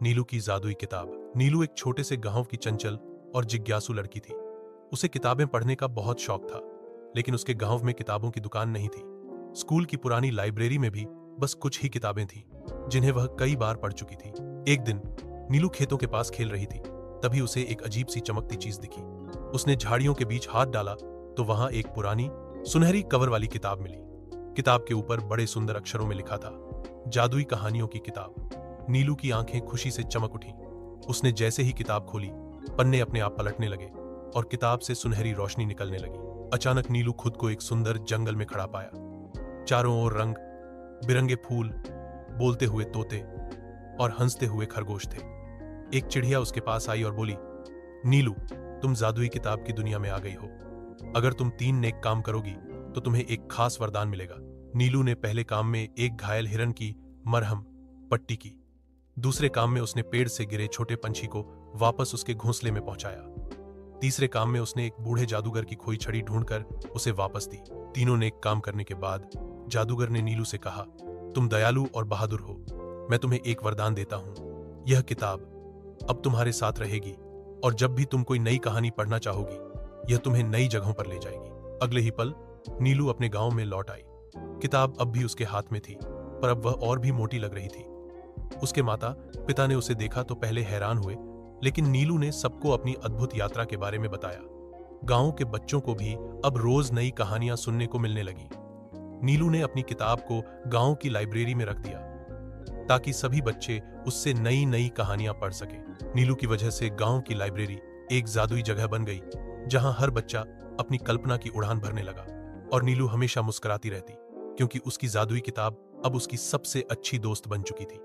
नीलू की जादुई किताब। नीलू एक छोटे से गांव की चंचल और जिज्ञासु लड़की थी। उसे किताबें पढ़ने का बहुत शौक था, लेकिन उसके गांव में किताबों की दुकान नहीं थी। स्कूल की पुरानी लाइब्रेरी में भी बस कुछ ही किताबें थीं, जिन्हें वह कई बार पढ़ चुकी थी। एक दिन नीलू खेतों के पास खेल रही थी, तभी उसे एक अजीब सी चमकती चीज दिखी। उसने झाड़ियों के बीच हाथ डाला तो वहां एक पुरानी सुनहरी कवर वाली किताब मिली। किताब के ऊपर बड़े सुंदर अक्षरों में लिखा था, जादुई कहानियों की किताब। नीलू की आंखें खुशी से चमक उठीं। उसने जैसे ही किताब खोली, पन्ने अपने आप पलटने लगे और किताब से सुनहरी रोशनी निकलने लगी। अचानक नीलू खुद को एक सुंदर जंगल में खड़ा पाया। चारों ओर रंग बिरंगे फूल, बोलते हुए तोते और हंसते हुए खरगोश थे। एक चिड़िया उसके पास आई और बोली, नीलू, तुम जादुई किताब की दुनिया में आ गई हो। अगर तुम 3 नेक काम करोगी तो तुम्हें एक खास वरदान मिलेगा। नीलू ने पहले काम में एक घायल हिरन की मरहम पट्टी की। दूसरे काम में उसने पेड़ से गिरे छोटे पंछी को वापस उसके घोंसले में पहुंचाया। तीसरे काम में उसने एक बूढ़े जादूगर की खोई छड़ी ढूंढकर उसे वापस दी। तीनों नेक काम करने के बाद जादूगर ने नीलू से कहा, तुम दयालु और बहादुर हो। मैं तुम्हें एक वरदान देता हूं। यह किताब अब तुम्हारे साथ रहेगी और जब भी तुम कोई नई कहानी पढ़ना चाहोगी, यह तुम्हें नई जगहों पर ले जाएगी। अगले ही पल नीलू अपने गांव में लौट आई। किताब अब भी उसके हाथ में थी, पर अब वह और भी मोटी लग रही थी। उसके माता पिता ने उसे देखा तो पहले हैरान हुए, लेकिन नीलू ने सबको अपनी अद्भुत यात्रा के बारे में बताया। गांव के बच्चों को भी अब रोज नई कहानियां सुनने को मिलने लगी। नीलू ने अपनी किताब को गांव की लाइब्रेरी में रख दिया, ताकि सभी बच्चे उससे नई नई कहानियां पढ़ सके। नीलू की वजह से गांव की लाइब्रेरी एक जादुई जगह बन गई, जहां हर बच्चा अपनी कल्पना की उड़ान भरने लगा। और नीलू हमेशा मुस्कुराती रहती, क्योंकि उसकी जादुई किताब अब उसकी सबसे अच्छी दोस्त बन चुकी थी।